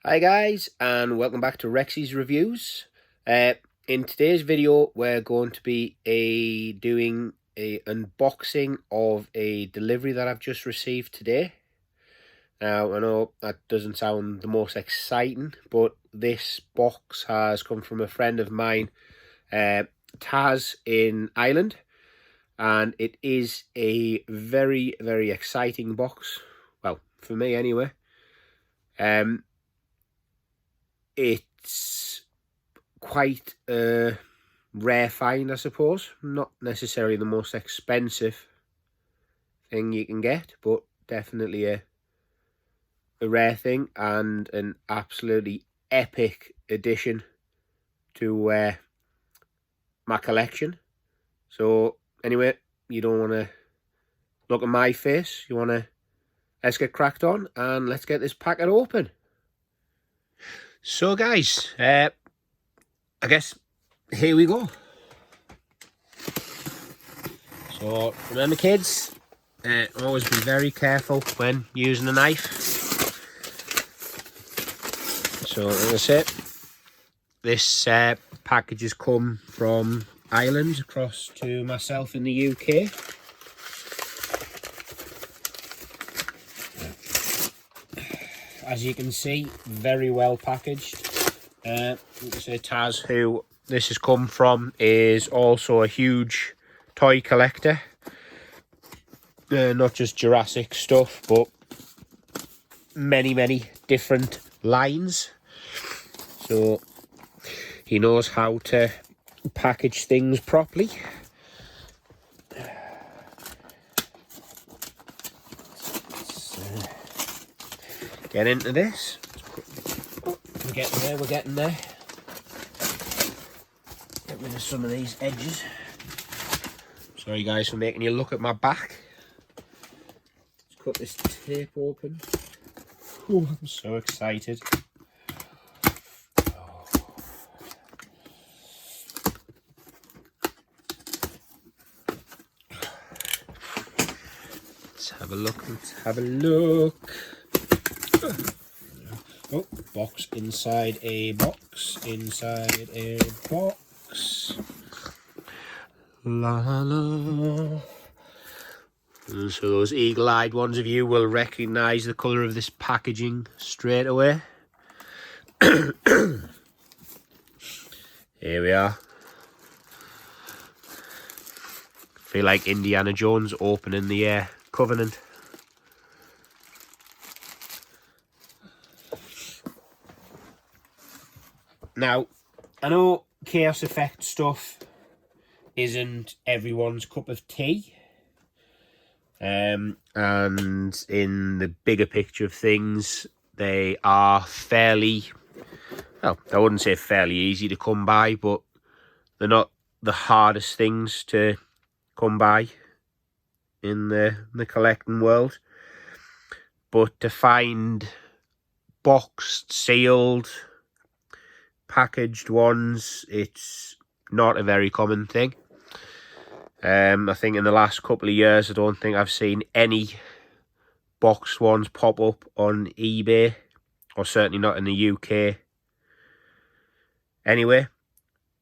Hi guys, and welcome back to Rexy's Reviews. In today's video we're going to be doing a unboxing of a delivery that I've just received today. Now I know that doesn't sound the most exciting, but this box has come from a friend of mine, Taz in Ireland, and it is a very exciting box. Well, for me anyway. It's quite a rare find, I suppose. Not necessarily the most expensive thing you can get, but definitely a rare thing and an absolutely epic addition to my collection. So anyway, you don't want to look at my face. Let's get cracked on and let's get this packet open. So guys, I guess here we go. So remember kids, always be very careful when using a knife. So as I said, this package has come from Ireland across to myself in the UK. As you can see, very well packaged. Taz, who this has come from, is also a huge toy collector. Not just Jurassic stuff, but many different lines. So he knows how to package things properly. Get into this. We're getting there. Get rid of some of these edges. Sorry guys for making you look at my back. Let's cut this tape open. Oh, I'm so excited. Let's have a look. Oh, box inside a box, La la. And so those eagle-eyed ones of you will recognise the colour of this packaging straight away. Here we are. Feel like Indiana Jones opening the Covenant. Now, I know Chaos Effect stuff isn't everyone's cup of tea. And in the bigger picture of things, they are fairly, well, I wouldn't say fairly easy to come by, but they're not the hardest things to come by in the collecting world. But to find boxed, sealed, packaged ones, it's not a very common thing. I think in the last couple of years, I don't think I've seen any boxed ones pop up on eBay, or certainly not in the UK anyway.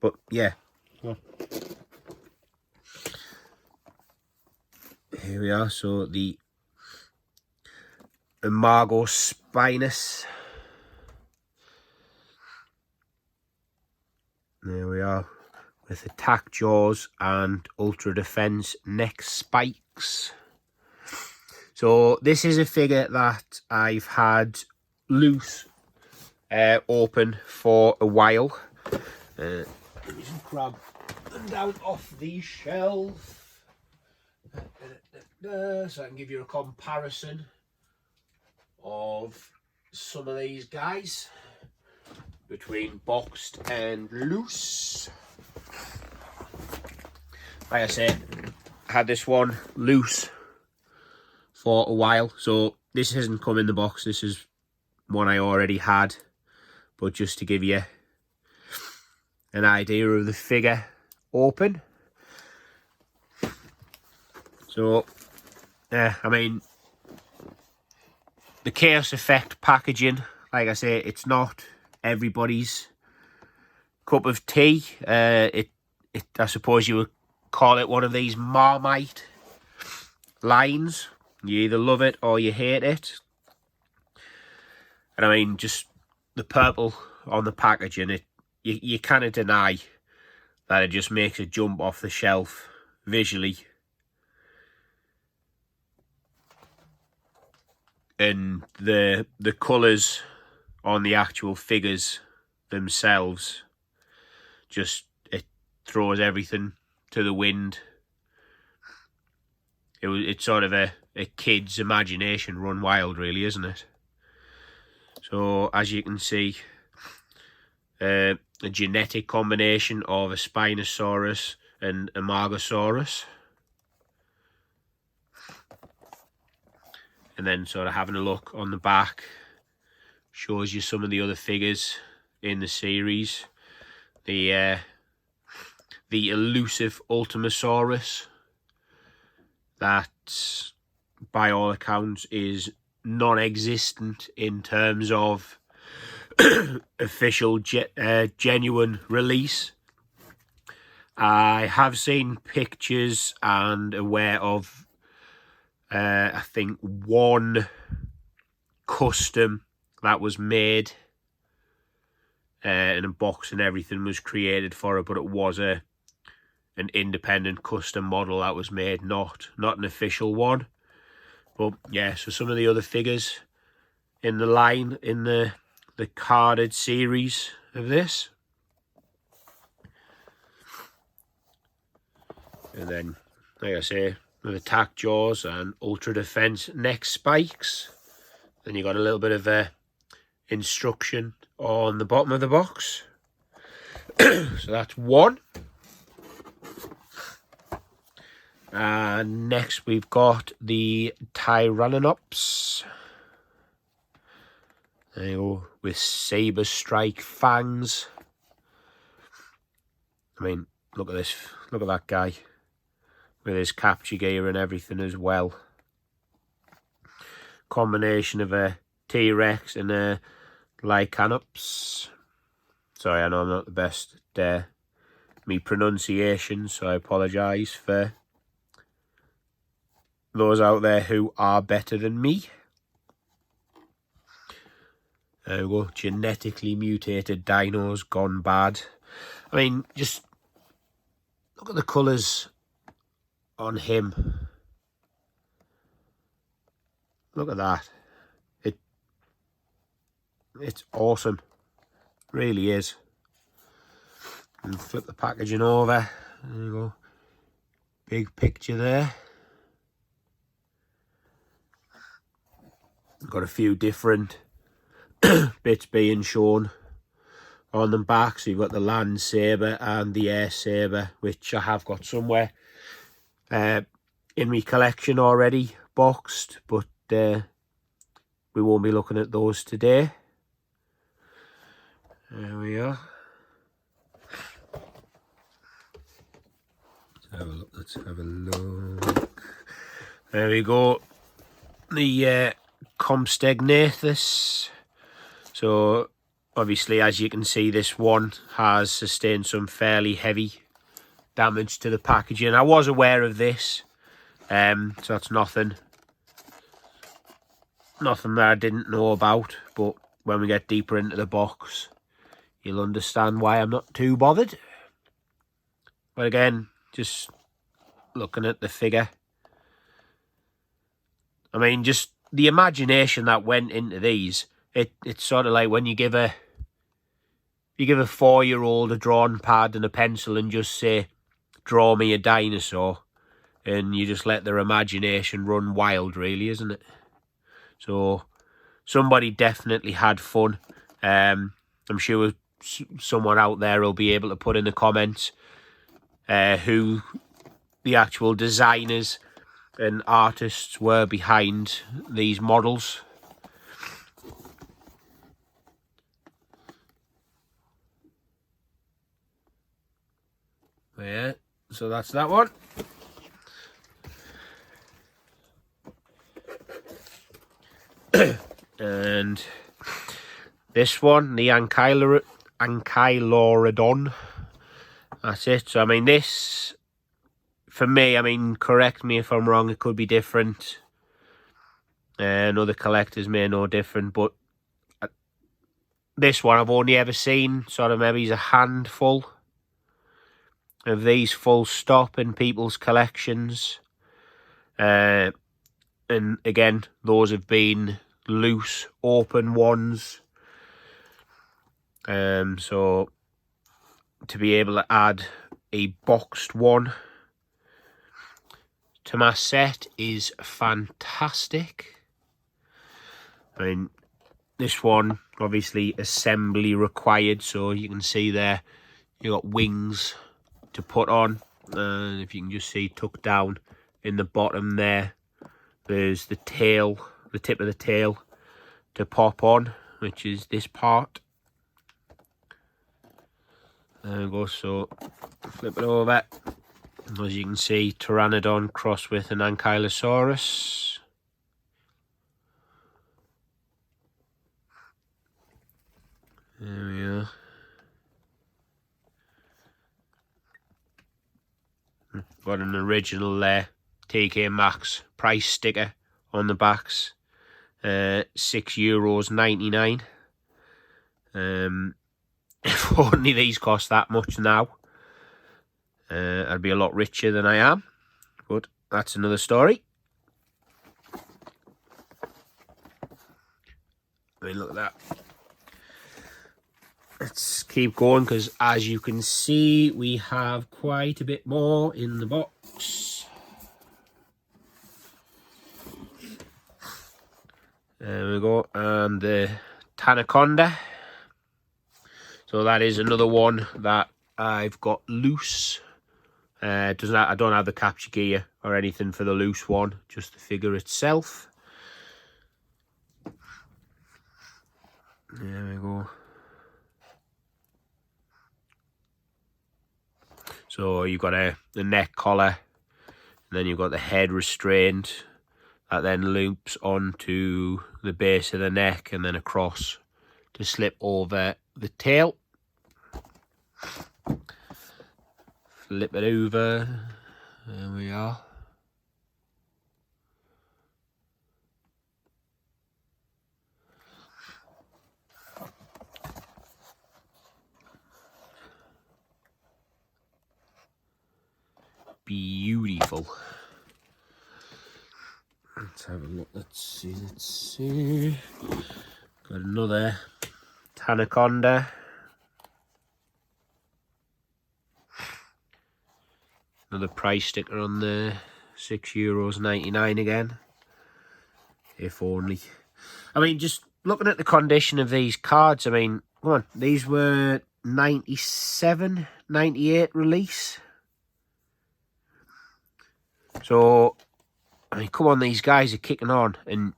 But yeah, here we are. So the Amargospinus. There we are, with attack jaws and ultra defense neck spikes. So this is a figure that I've had loose, open for a while. Let me just grab them down off the shelf so I can give you a comparison of some of these guys between boxed and loose. Like I said, I had this one loose for a while, so this hasn't come in the box. This is one I already had, but just to give you an idea of the figure open. So I mean, the Chaos Effect packaging like I say, it's not everybody's cup of tea. I suppose you would call it one of these Marmite lines. You either love it or you hate it. And I mean, just the purple on the packaging, you cannot deny that it just makes it jump off the shelf visually. And the colours on the actual figures themselves, just, it throws everything to the wind. It's sort of a kid's imagination run wild, really, isn't it? So as you can see, a genetic combination of a Spinosaurus and Amargospinus. And then sort of having a look on the back, shows you some of the other figures in the series. The elusive Ultimasaurus, that by all accounts is non-existent in terms of official genuine release. I have seen pictures and aware of I think one custom that was made, and a box and everything was created for it, but it was an independent custom model that was made, not an official one. But yeah, so some of the other figures in the line, in the carded series of this. And then, like I say, with attack jaws and ultra defense neck spikes. Then you got a little bit of instruction on the bottom of the box. So that's one. And next we've got the Tyrannops. There you go, with saber strike fangs. I mean, look at this, look at that guy with his capture gear and everything as well. Combination of a T-Rex and a Lycanops. Sorry, I know I'm not the best at me pronunciation, so I apologise for those out there who are better than me. There we go, genetically mutated dinos gone bad. I mean, just look at the colours on him. Look at that. It's awesome. Really is. And flip the packaging over. There you go. Big picture there. Got a few different bits being shown on the back. So you've got the land saber and the air saber, which I have got somewhere in my collection already boxed, but we won't be looking at those today. There we are. Let's have a look. There we go. The Compsognathus. So obviously, as you can see, this one has sustained some fairly heavy damage to the packaging. I was aware of this, so that's nothing that I didn't know about, but when we get deeper into the box, you'll understand why I'm not too bothered. But again, just looking at the figure, I mean, just the imagination that went into these. It's sort of like when you give a 4-year-old a drawing pad and a pencil and just say, draw me a dinosaur, and you just let their imagination run wild, really, isn't it? So somebody definitely had fun. I'm sure someone out there will be able to put in the comments who the actual designers and artists were behind these models. Yeah, so that's that one. And this one, the Ankylorodon. That's it. So, I mean, this, for me, I mean, correct me if I'm wrong, it could be different. And other collectors may know different, but this one I've only ever seen sort of maybe a handful of these full stop in people's collections. And again, those have been loose, open ones. So to be able to add a boxed one to my set is fantastic. I mean, this one obviously assembly required, so you can see there you got wings to put on. If you can just see tucked down in the bottom there, there's the tail, the tip of the tail to pop on, which is this part. There we go. So flip it over. As you can see, Pteranodon crossed with an Ankylosaurus. There we are. Got an original there, TK Maxx price sticker on the backs. €6.99. If only these cost that much now, I'd be a lot richer than I am. But that's another story. I mean, look at that. Let's keep going, because as you can see, we have quite a bit more in the box. There we go. And the Tanaconda. So that is another one that I've got loose. I don't have the capture gear or anything for the loose one, just the figure itself. There we go. So you've got the neck collar, and then you've got the head restraint that then loops onto the base of the neck and then across to slip over the tail. Flip it over. There we are. Beautiful. Let's have a look. Let's see. Got another Tanaconda. Another price sticker on there. €6.99 again. If only. I mean, just looking at the condition of these cards, I mean, come on, these were 97, 98 release. So, I mean, come on, these guys are kicking on. And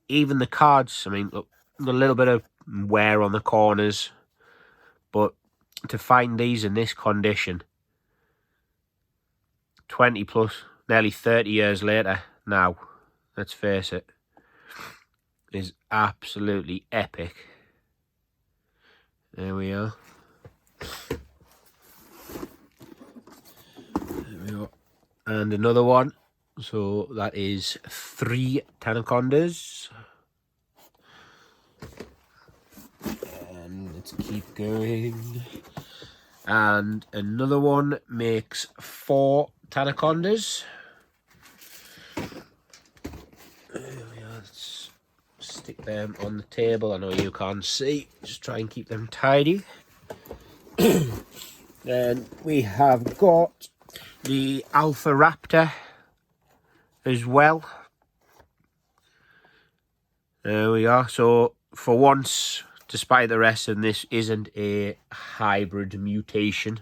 even the cards, I mean, look, a little bit of wear on the corners. But to find these in this condition, 20 plus, nearly 30 years later now, let's face it, is absolutely epic. There we are. There we go. And another one. So that is 3 Tanacondas. And let's keep going. And another one makes 4 Tanacondas. There we are. Let's stick them on the table. I know you can't see. Just try and keep them tidy. Then we have got the Alpha Raptor as well. There we are. So for once, despite the rest of this, isn't a hybrid mutation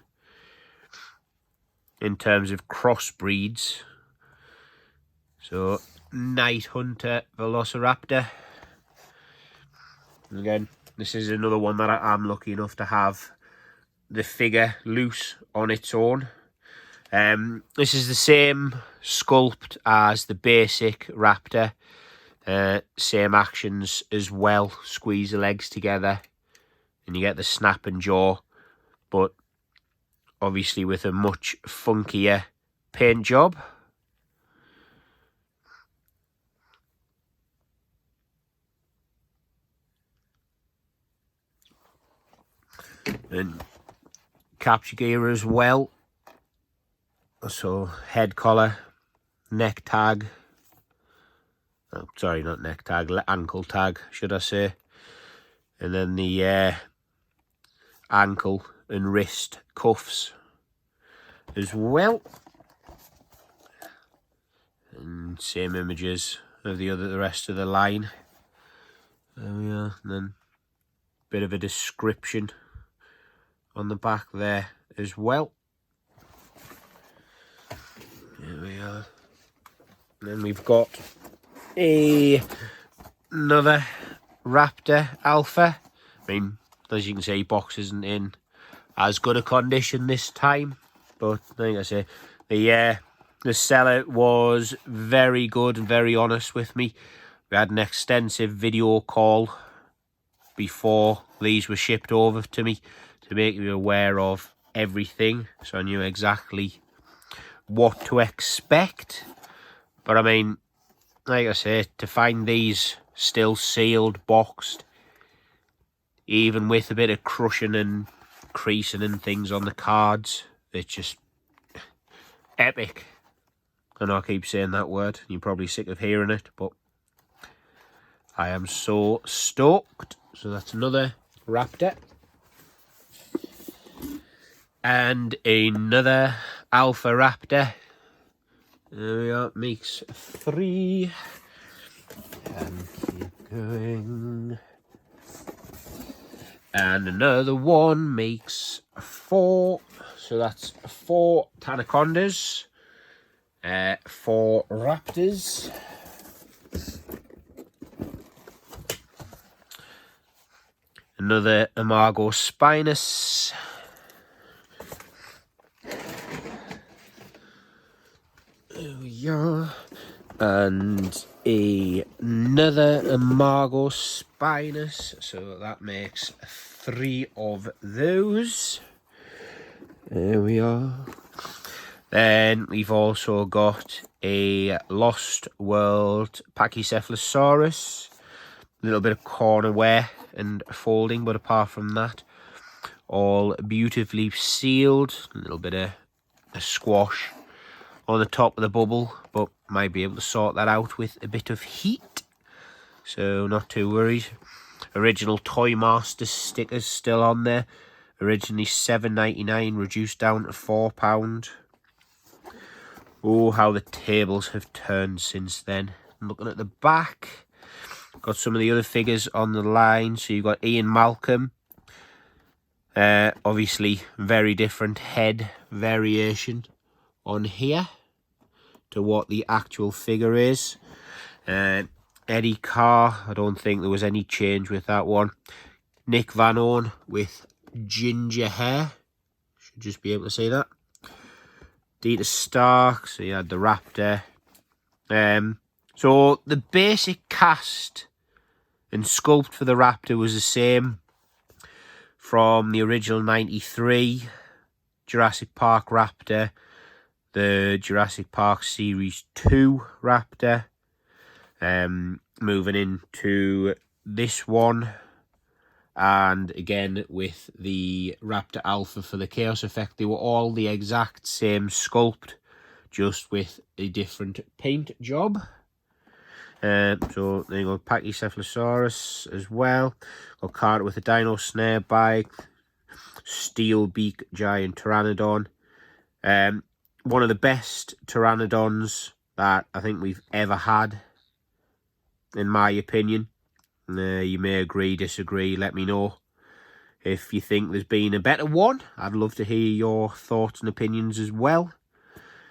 in terms of crossbreeds. So Night Hunter Velociraptor. And again, this is another one that I'm lucky enough to have the figure loose on its own. This is the same sculpt as the basic Raptor. Same actions as well. Squeeze the legs together and you get the snap and jaw, but obviously with a much funkier paint job. And capture gear as well. So head collar, neck tag. Oh, sorry, not neck tag, ankle tag, should I say. And then the ankle and wrist cuffs as well. And same images of the rest of the line. There we are. And then a bit of a description on the back there as well. There we are. And then we've got another Raptor Alpha. I mean, as you can see, box isn't in as good a condition this time, but like I say, the seller was very good and very honest with me. We had an extensive video call before these were shipped over to me to make me aware of everything, so I knew exactly what to expect. But I mean, like I say, to find these still sealed, boxed, even with a bit of crushing and creasing and things on the cards, it's just epic. I know I keep saying that word, you're probably sick of hearing it, but I am so stoked. So that's another Raptor. And another Alpha Raptor. There we are, makes 3. And keep going. And another one makes 4. So that's 4 Tanacondas. 4 Raptors. Another Amargospinus. There we are. And another Amargospinus. So that makes 3 of those. There we are. Then we've also got a Lost World Pachycephalosaurus. A little bit of corner wear and folding, but apart from that, all beautifully sealed. A little bit of a squash on the top of the bubble, but might be able to sort that out with a bit of heat, so not too worried. Original Toy Master stickers still on there. Originally $7.99, reduced down to £4. Oh, how the tables have turned since then. Looking at the back, got some of the other figures on the line. So you've got Ian Malcolm. Obviously, very different head variation on here to what the actual figure is. Eddie Carr, I don't think there was any change with that one. Nick Van Owen with ginger hair. Should just be able to see that. Dieter Stark, so you had the Raptor. So the basic cast and sculpt for the Raptor was the same from the original 93 Jurassic Park Raptor, the Jurassic Park Series 2 Raptor, moving into this one, and again with the Raptor Alpha for the Chaos Effect. They were all the exact same sculpt, just with a different paint job. So there you go, Pachycephalosaurus as well. Got Carter with a Dino Snare bike, Steel Beak Giant Pteranodon. One of the best Pteranodons that I think we've ever had, in my opinion. You may agree, disagree, let me know if you think there's been a better one. I'd love to hear your thoughts and opinions as well.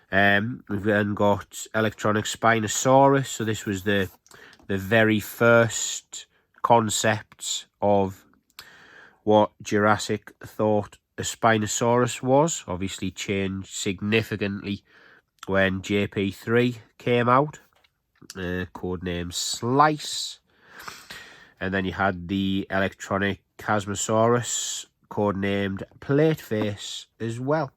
We've then got Electronic Spinosaurus. So this was the very first concepts of what Jurassic thought a Spinosaurus was. Obviously changed significantly when JP3 came out. codename Slice. And then you had the electronic Chasmosaurus, codenamed Plateface as well.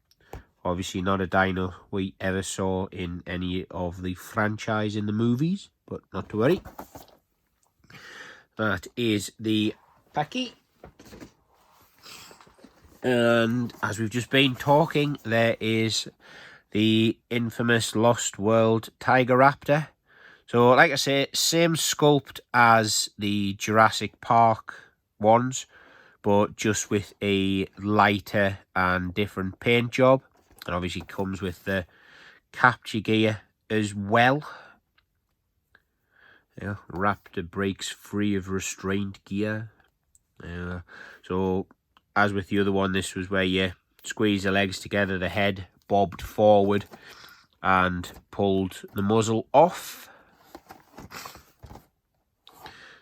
Obviously not a dino we ever saw in any of the franchise in the movies, but not to worry. That is the Pachy. And as we've just been talking, there is the infamous Lost World Tiger Raptor. So, like I say, same sculpt as the Jurassic Park ones, but just with a lighter and different paint job. And obviously comes with the capture gear as well. Yeah, Raptor breaks free of restraint gear. So, as with the other one, this was where you squeeze the legs together, the head bobbed forward and pulled the muzzle off.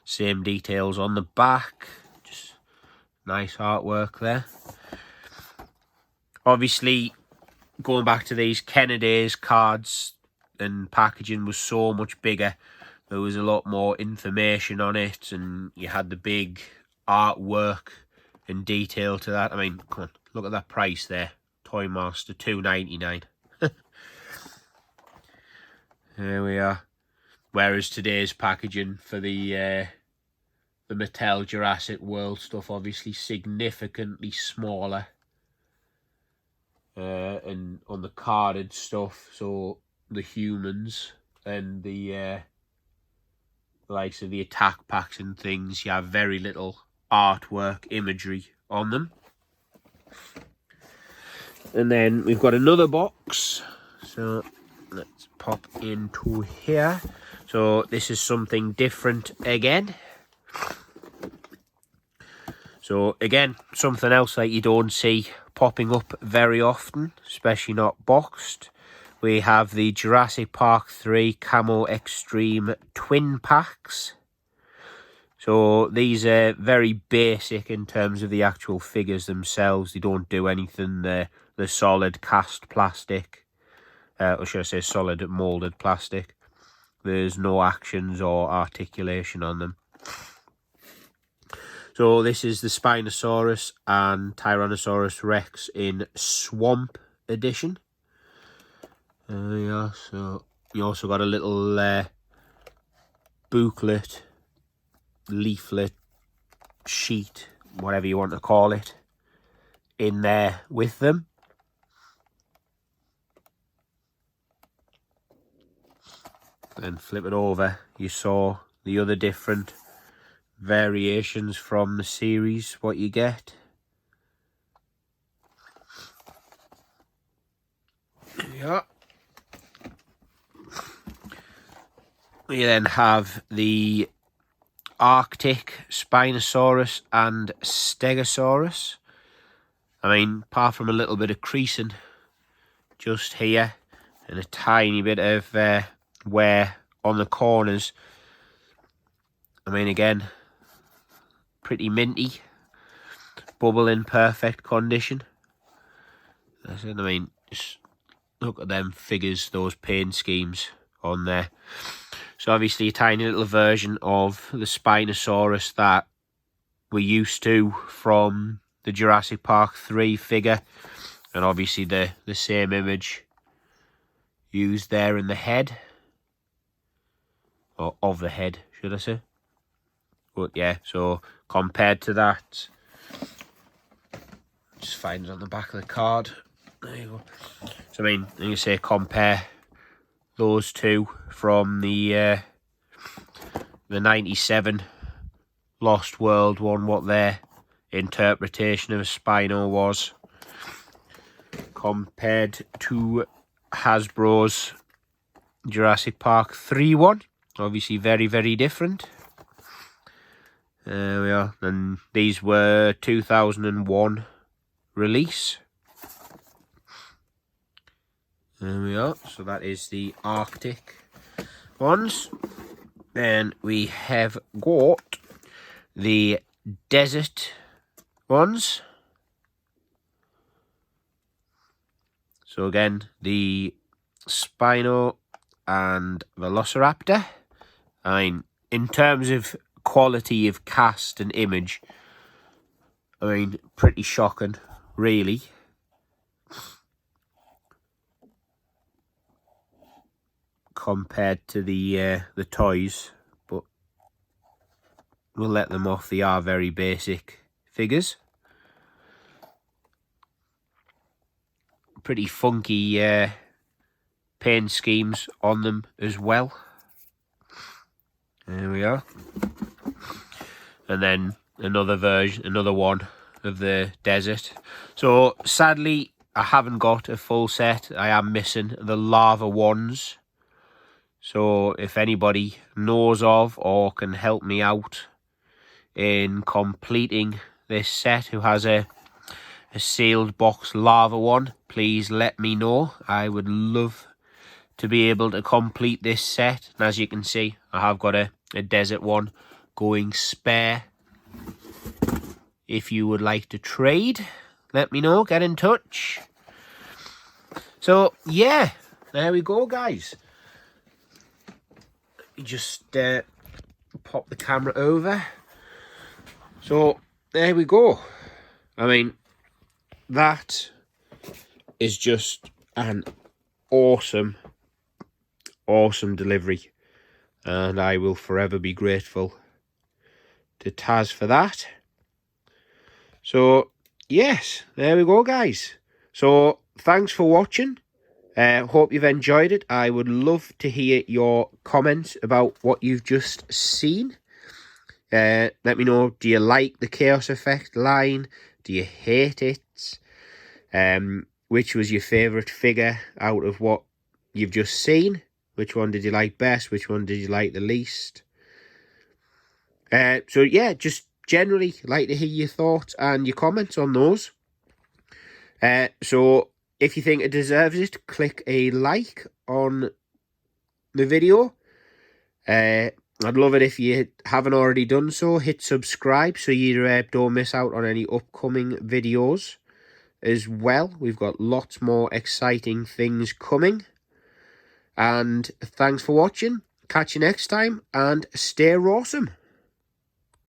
Same details on the back, just nice artwork there. Obviously, going back to these Kennedy's cards and packaging was so much bigger. There was a lot more information on it, and you had the big artwork and detail to that. I mean, come on, look at that price there. Toy Master, $2.99. There we are. Whereas today's packaging for the Mattel Jurassic World stuff, obviously significantly smaller. And on the carded stuff, so the humans and the likes of the attack packs and things, you have very little artwork, imagery on them. And then we've got another box, so let's pop into here. So this is something different again. So again, something else that you don't see popping up very often, especially not boxed. We have the Jurassic Park 3 Camo Extreme twin packs. So these are very basic in terms of the actual figures themselves. They don't do anything. The solid cast plastic, or should I say solid moulded plastic. There's no actions or articulation on them. So this is the Spinosaurus and Tyrannosaurus Rex in Swamp Edition. Yeah, so you also got a little booklet, leaflet, sheet, whatever you want to call it, in there with them. Then flip it over, you saw the other different variations from the series, what you get. Yeah. We then have the Arctic Spinosaurus and Stegosaurus. I mean, apart from a little bit of creasing just here and a tiny bit of wear on the corners, I mean, again, pretty minty, bubble in perfect condition. I mean, just look at them figures, those paint schemes on there. So obviously a tiny little version of the Spinosaurus that we're used to from the Jurassic Park 3 figure, and obviously the same image used there in the head, or of the head, should I say. But yeah, so compared to that, just find it on the back of the card. There you go. So I mean, you say compare those two from the 97 Lost World one, what their interpretation of a Spino was, compared to Hasbro's Jurassic Park 3 one. Obviously very, very different. There we are. And these were 2001 release. There we are. So that is the Arctic ones. Then we have got the desert ones. So again, the Spino and Velociraptor. I mean, in terms of quality of cast and image, I mean, pretty shocking, really. Compared to the toys, but we'll let them off. They are very basic figures. Pretty funky paint schemes on them as well. There we are. And then another version, another one of the desert. So sadly, I haven't got a full set. I am missing the lava ones. So if anybody knows of or can help me out in completing this set, who has a sealed box lava one, please let me know. I would love to be able to complete this set. And as you can see, I have got a desert one going spare. If you would like to trade, let me know, get in touch. So yeah, there we go, guys. Let me just pop the camera over. So there we go. I mean, that is just an awesome delivery, and I will forever be grateful to Taz for that. So yes, there we go, guys. So thanks for watching. Hope you've enjoyed it. I would love to hear your comments about what you've just seen. Let me know, do you like the Chaos Effect line? Do you hate it? Which was your favourite figure out of what you've just seen? Which one did you like best? Which one did you like the least? So yeah, just generally like to hear your thoughts and your comments on those. So if you think it deserves it, click a like on the video. I'd love it if you haven't already done so. Hit subscribe so you don't miss out on any upcoming videos as well. We've got lots more exciting things coming. And thanks for watching. Catch you next time and stay awesome.